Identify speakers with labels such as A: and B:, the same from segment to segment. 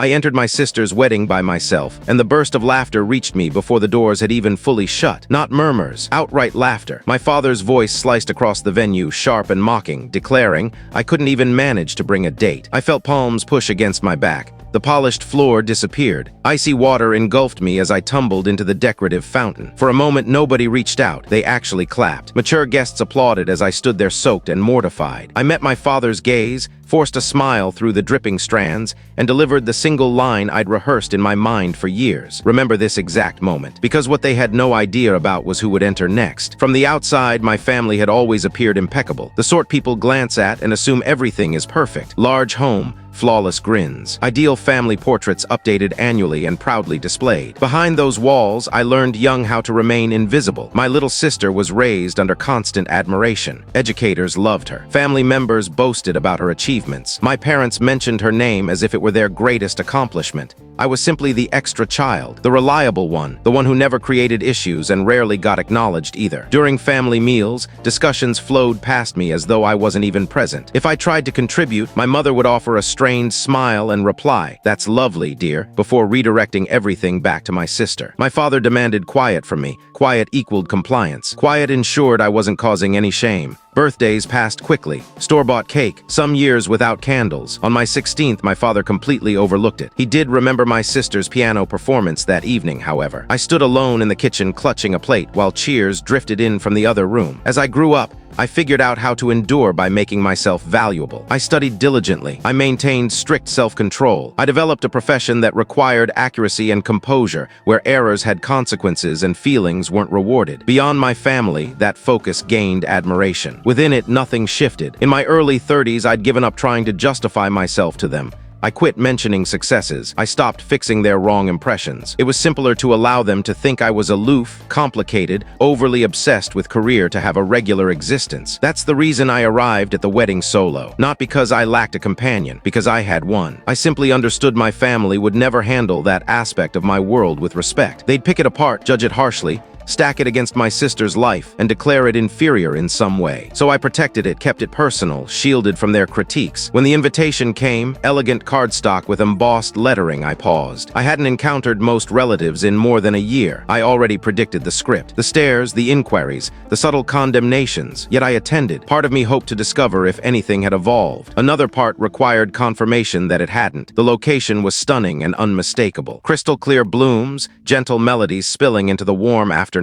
A: I entered my sister's wedding by myself, and the burst of laughter reached me before the doors had even fully shut. Not murmurs, outright laughter. My father's voice sliced across the venue, sharp and mocking, declaring I couldn't even manage to bring a date. I felt palms push against my back. The polished floor disappeared. Icy water engulfed me as I tumbled into the decorative fountain. For a moment, nobody reached out. They actually clapped. Mature guests applauded as I stood there soaked and mortified. I met my father's gaze, forced a smile through the dripping strands, and delivered the single line I'd rehearsed in my mind for years. Remember this exact moment, because what they had no idea about was who would enter next. From the outside, my family had always appeared impeccable, the sort people glance at and assume everything is perfect. Large home, flawless grins. Ideal family portraits updated annually and proudly displayed. Behind those walls, I learned young how to remain invisible. My little sister was raised under constant admiration. Educators loved her. Family members boasted about her achievements. My parents mentioned her name as if it were their greatest accomplishment. I was simply the extra child, the reliable one, the one who never created issues and rarely got acknowledged either. During family meals, discussions flowed past me as though I wasn't even present. If I tried to contribute, my mother would offer a strained smile and reply, "That's lovely, dear," before redirecting everything back to my sister. My father demanded quiet from me. Quiet equaled compliance. Quiet ensured I wasn't causing any shame. Birthdays passed quickly. Store-bought cake, some years without candles. On my 16th, my father completely overlooked it. He did remember my sister's piano performance that evening, however. I stood alone in the kitchen clutching a plate while cheers drifted in from the other room. As I grew up, I figured out how to endure by making myself valuable. I studied diligently. I maintained strict self-control. I developed a profession that required accuracy and composure, where errors had consequences and feelings weren't rewarded. Beyond my family, that focus gained admiration. Within it, nothing shifted. In my early 30s, I'd given up trying to justify myself to them. I quit mentioning successes. I stopped fixing their wrong impressions. It was simpler to allow them to think I was aloof, complicated, overly obsessed with career to have a regular existence. That's the reason I arrived at the wedding solo. Not because I lacked a companion, because I had one. I simply understood my family would never handle that aspect of my world with respect. They'd pick it apart, judge it harshly, stack it against my sister's life, and declare it inferior in some way. So I protected it, kept it personal, shielded from their critiques. When the invitation came, elegant cardstock with embossed lettering, I paused. I hadn't encountered most relatives in more than a year. I already predicted the script. The stares, the inquiries, the subtle condemnations. Yet I attended. Part of me hoped to discover if anything had evolved. Another part required confirmation that it hadn't. The location was stunning and unmistakable. Crystal clear blooms, gentle melodies spilling into the warm afternoon.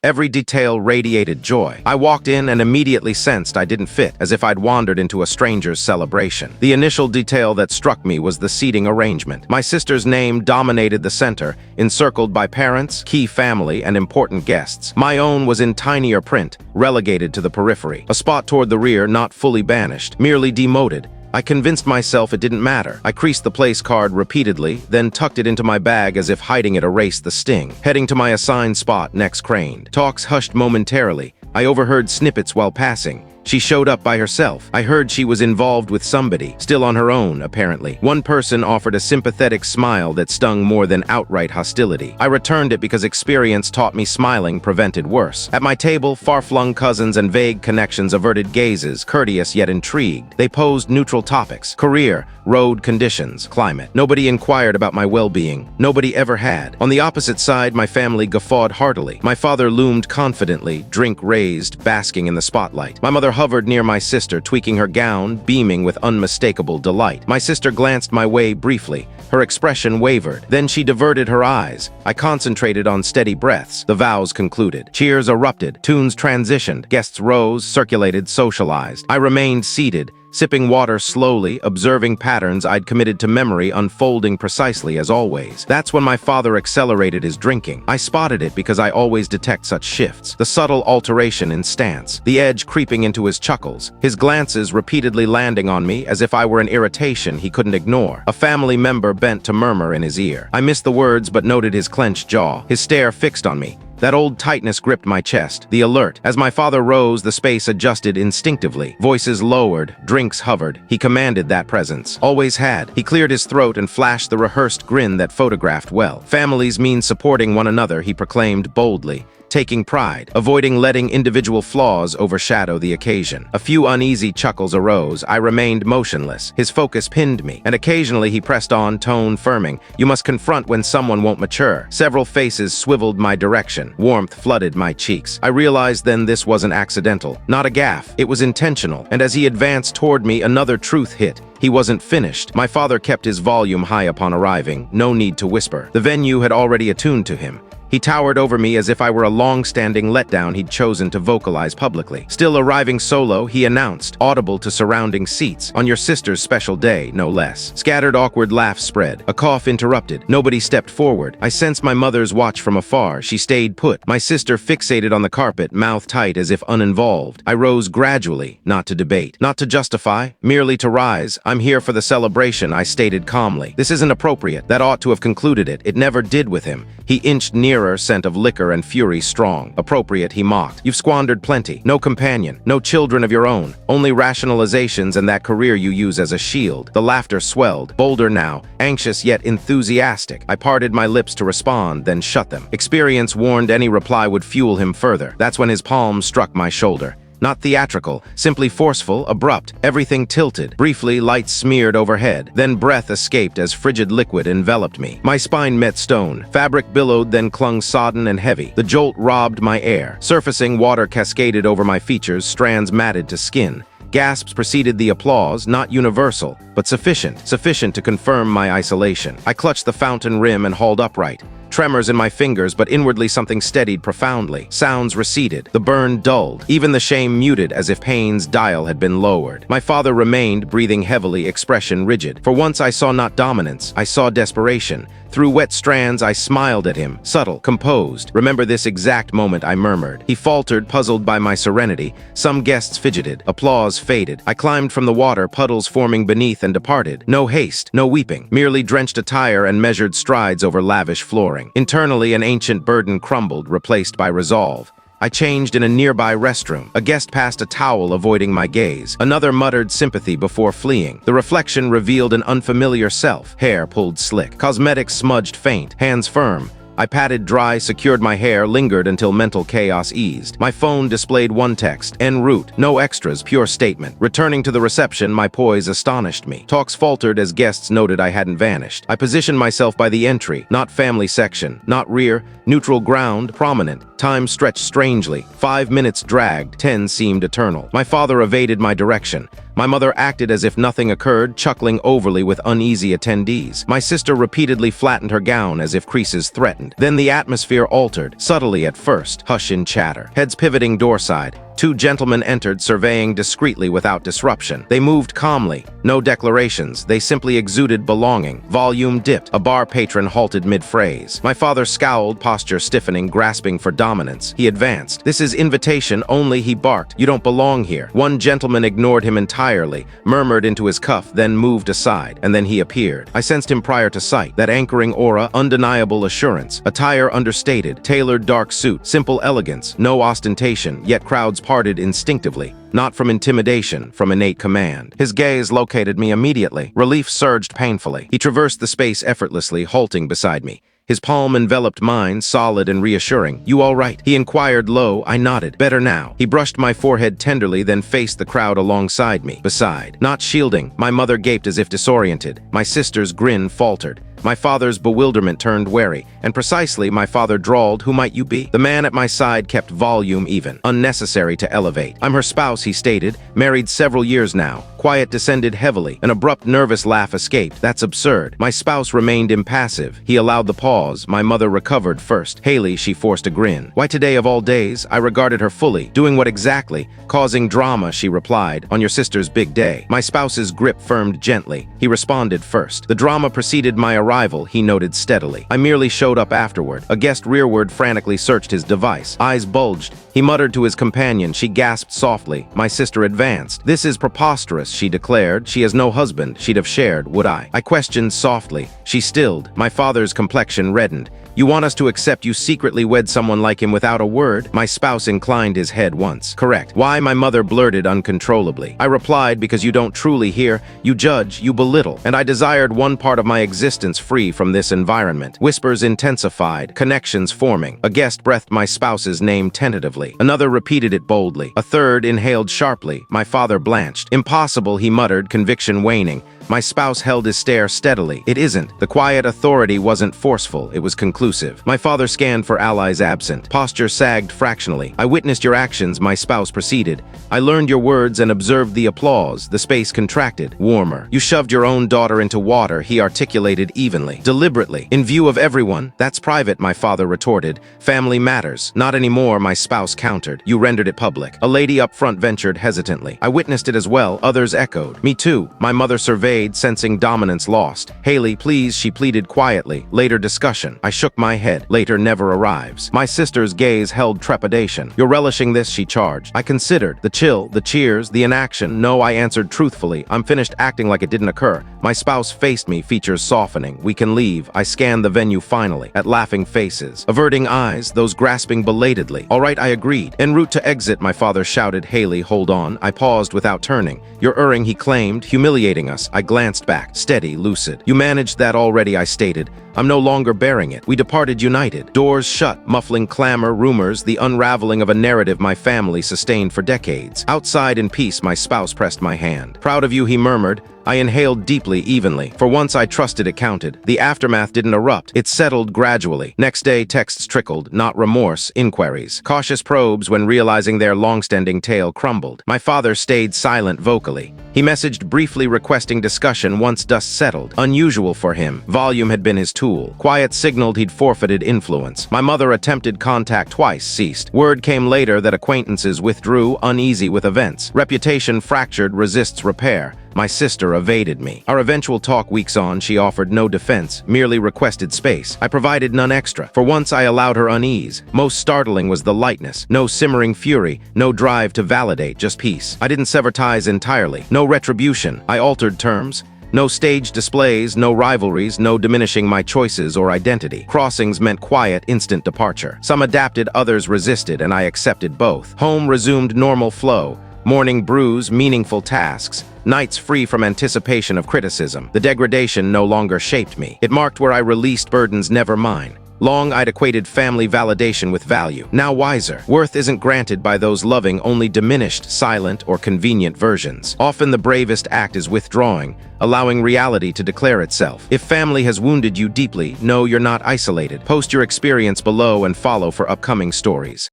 A: Every detail radiated joy. I walked in and immediately sensed I didn't fit, as if I'd wandered into a stranger's celebration. The initial detail that struck me was the seating arrangement. My sister's name dominated the center, encircled by parents, key family, and important guests. My own was in tinier print, relegated to the periphery. A spot toward the rear, not fully banished, merely demoted. I convinced myself it didn't matter. I creased the place card repeatedly, then tucked it into my bag as if hiding it erased the sting. Heading to my assigned spot, necks craned. Talks hushed momentarily. I overheard snippets while passing. She showed up by herself. I heard she was involved with somebody, still on her own, apparently. One person offered a sympathetic smile that stung more than outright hostility. I returned it because experience taught me smiling prevented worse. At my table, far-flung cousins and vague connections averted gazes, courteous yet intrigued. They posed neutral topics: career, road conditions, climate. Nobody inquired about my well-being. Nobody ever had. On the opposite side, my family guffawed heartily. My father loomed confidently, drink raised, basking in the spotlight. My mother hovered near my sister, tweaking her gown, beaming with unmistakable delight. My sister glanced my way briefly. Her expression wavered. Then she diverted her eyes. I concentrated on steady breaths. The vows concluded. Cheers erupted. Tunes transitioned. Guests rose, circulated, socialized. I remained seated, sipping water slowly, observing patterns I'd committed to memory unfolding precisely as always. That's when my father accelerated his drinking. I spotted it because I always detect such shifts. The subtle alteration in stance, the edge creeping into his chuckles, his glances repeatedly landing on me as if I were an irritation he couldn't ignore. A family member bent to murmur in his ear. I missed the words but noted his clenched jaw, his stare fixed on me. That old tightness gripped my chest, the alert. As my father rose, the space adjusted instinctively. Voices lowered, drinks hovered. He commanded that presence. Always had. He cleared his throat and flashed the rehearsed grin that photographed well. Families mean supporting one another, he proclaimed boldly. taking pride, avoiding letting individual flaws overshadow the occasion. A few uneasy chuckles arose. I remained motionless. His focus pinned me, and occasionally he pressed on, tone firming. You must confront when someone won't mature. Several faces swiveled my direction. Warmth flooded my cheeks. I realized then this wasn't accidental, not a gaffe. It was intentional, and as he advanced toward me, another truth hit. He wasn't finished. My father kept his volume high upon arriving. No need to whisper. The venue had already attuned to him. He towered over me as if I were a long-standing letdown he'd chosen to vocalize publicly. Still arriving solo, he announced, audible to surrounding seats, "On your sister's special day, no less." Scattered awkward laughs spread. A cough interrupted. Nobody stepped forward. I sensed my mother's watch from afar. She stayed put. My sister fixated on the carpet, mouth tight as if uninvolved. I rose gradually, not to debate, not to justify, merely to rise. "I'm here for the celebration," I stated calmly. "This isn't appropriate. That ought to have concluded it. It never did with him." He inched nearer, scent of liquor and fury strong. "Appropriate," he mocked. "You've squandered plenty. No companion, no children of your own. Only rationalizations and that career you use as a shield." The laughter swelled, bolder now, anxious yet enthusiastic. I parted my lips to respond, then shut them. Experience warned any reply would fuel him further. That's when his palm struck my shoulder. Not theatrical, simply forceful, abrupt, everything tilted. Briefly, light smeared overhead. Then breath escaped as frigid liquid enveloped me. My spine met stone. Fabric billowed, then clung sodden and heavy. The jolt robbed my air. Surfacing water cascaded over my features, strands matted to skin. Gasps preceded the applause, not universal, but sufficient to confirm my isolation. I clutched the fountain rim and hauled upright. Tremors in my fingers, but inwardly something steadied profoundly. Sounds receded. The burn dulled. Even the shame muted, as if pain's dial had been lowered. My father remained, breathing heavily, expression rigid. For once I saw not dominance, I saw desperation. Through wet strands, I smiled at him, subtle, composed. "Remember this exact moment," I murmured. He faltered, puzzled by my serenity. Some guests fidgeted. Applause faded. I climbed from the water, puddles forming beneath, and departed. No haste, no weeping. Merely drenched attire and measured strides over lavish flooring. Internally, an ancient burden crumbled, replaced by resolve. I changed in a nearby restroom. A guest passed a towel, avoiding my gaze. Another muttered sympathy before fleeing. The reflection revealed an unfamiliar self. Hair pulled slick. Cosmetics smudged faint. Hands firm. I patted dry, secured my hair, lingered until mental chaos eased. My phone displayed one text, en route, no extras, pure statement. Returning to the reception, my poise astonished me. Talks faltered as guests noted I hadn't vanished. I positioned myself by the entry, not family section, not rear, neutral ground, prominent. Time stretched strangely. 5 minutes dragged, 10 seemed eternal. My father evaded my direction. My mother acted as if nothing occurred, chuckling overly with uneasy attendees. My sister repeatedly flattened her gown as if creases threatened. Then the atmosphere altered, subtly at first, hush in chatter. Heads pivoting doorside. 2 gentlemen entered, surveying discreetly without disruption. They moved calmly, no declarations. They simply exuded belonging. Volume dipped. A bar patron halted mid-phrase. My father scowled, posture stiffening, grasping for dominance. He advanced. "This is invitation only," he barked. "You don't belong here." One gentleman ignored him entirely, murmured into his cuff, then moved aside, and then he appeared. I sensed him prior to sight. That anchoring aura, undeniable assurance. Attire understated, tailored dark suit, simple elegance, no ostentation, yet crowds parted instinctively, not from intimidation, from innate command. His gaze located me immediately. Relief surged painfully. He traversed the space effortlessly, halting beside me. His palm enveloped mine, solid and reassuring. "You all right?" he inquired low. I nodded. "Better now." He brushed my forehead tenderly, then faced the crowd alongside me. Beside, not shielding. My mother gaped as if disoriented. My sister's grin faltered. My father's bewilderment turned wary, and precisely my father drawled, "Who might you be?" The man at my side kept volume even, unnecessary to elevate. "I'm her spouse," he stated, "married several years now." Quiet descended heavily. An abrupt, nervous laugh escaped. "That's absurd." My spouse remained impassive. He allowed the pause. My mother recovered first. "Haley," she forced a grin. "Why today of all days?" I regarded her fully. "Doing what exactly?" "Causing drama," she replied, "on your sister's big day." My spouse's grip firmed gently. He responded first. "The drama preceded my arrival," he noted steadily. "I merely showed up afterward." A guest rearward frantically searched his device. Eyes bulged. He muttered to his companion. She gasped softly. My sister advanced. "This is preposterous," she declared. "She has no husband. She'd have shared, would I?" I questioned softly. She stilled. My father's complexion reddened. "You want us to accept you secretly wed someone like him without a word?" My spouse inclined his head once. "Correct." "Why?" My mother blurted uncontrollably. I replied, "Because you don't truly hear, you judge, you belittle, and I desired one part of my existence free from this environment. Whispers intensified, connections forming. A guest breathed my spouse's name tentatively. Another repeated it boldly. A third inhaled sharply. My father blanched. Impossible, he muttered, conviction waning. My spouse held his stare steadily. It isn't. The quiet authority wasn't forceful, it was conclusive. My father scanned for allies absent. Posture sagged fractionally. I witnessed your actions, my spouse proceeded. I learned your words and observed the applause. The space contracted, warmer. You shoved your own daughter into water, he articulated evenly. Deliberately. In view of everyone. That's private, my father retorted. Family matters. Not anymore, my spouse countered. You rendered it public. A lady up front ventured hesitantly. I witnessed it as well. Others echoed. Me too. My mother surveyed, sensing dominance lost. Haley, please, she pleaded quietly. Later discussion. I shook my head. Later never arrives. My sister's gaze held trepidation. You're relishing this, she charged. I considered. The chill, the cheers, the inaction. No, I answered truthfully. I'm finished acting like it didn't occur. My spouse faced me, features softening. We can leave. I scanned the venue finally. At laughing faces. Averting eyes, those grasping belatedly. All right, I agreed. En route to exit, my father shouted, Haley, hold on. I paused without turning. You're erring, he claimed, humiliating us. I glanced back, steady, lucid. You managed that already, I stated. I'm no longer bearing it. We departed united. Doors shut, muffling clamor, rumors, the unraveling of a narrative my family sustained for decades. Outside in peace, my spouse pressed my hand. Proud of you, he murmured. I inhaled deeply, evenly. For once I trusted it counted. The aftermath didn't erupt. It settled gradually. Next day, texts trickled, not remorse, inquiries. Cautious probes when realizing their long-standing tale crumbled. My father stayed silent vocally. He messaged briefly requesting discussion once dust settled. Unusual for him. Volume had been his tool. Quiet signaled he'd forfeited influence. My mother attempted contact twice, ceased. Word came later that acquaintances withdrew, uneasy with events. Reputation fractured, resists repair. My sister evaded me. Our eventual talk weeks on, she offered no defense, merely requested space. I provided none extra. For once I allowed her unease. Most startling was the lightness. No simmering fury, no drive to validate, just peace. I didn't sever ties entirely. No retribution. I altered terms. No stage displays, no rivalries, no diminishing my choices or identity. Crossings meant quiet, instant departure. Some adapted, others resisted, and I accepted both. Home resumed normal flow. Morning brews, meaningful tasks. Nights free from anticipation of criticism. The degradation no longer shaped me. It marked where I released burdens never mine. Long I'd equated family validation with value. Now wiser. Worth isn't granted by those loving only diminished, silent, or convenient versions. Often the bravest act is withdrawing, allowing reality to declare itself. If family has wounded you deeply, know you're not isolated. Post your experience below and follow for upcoming stories.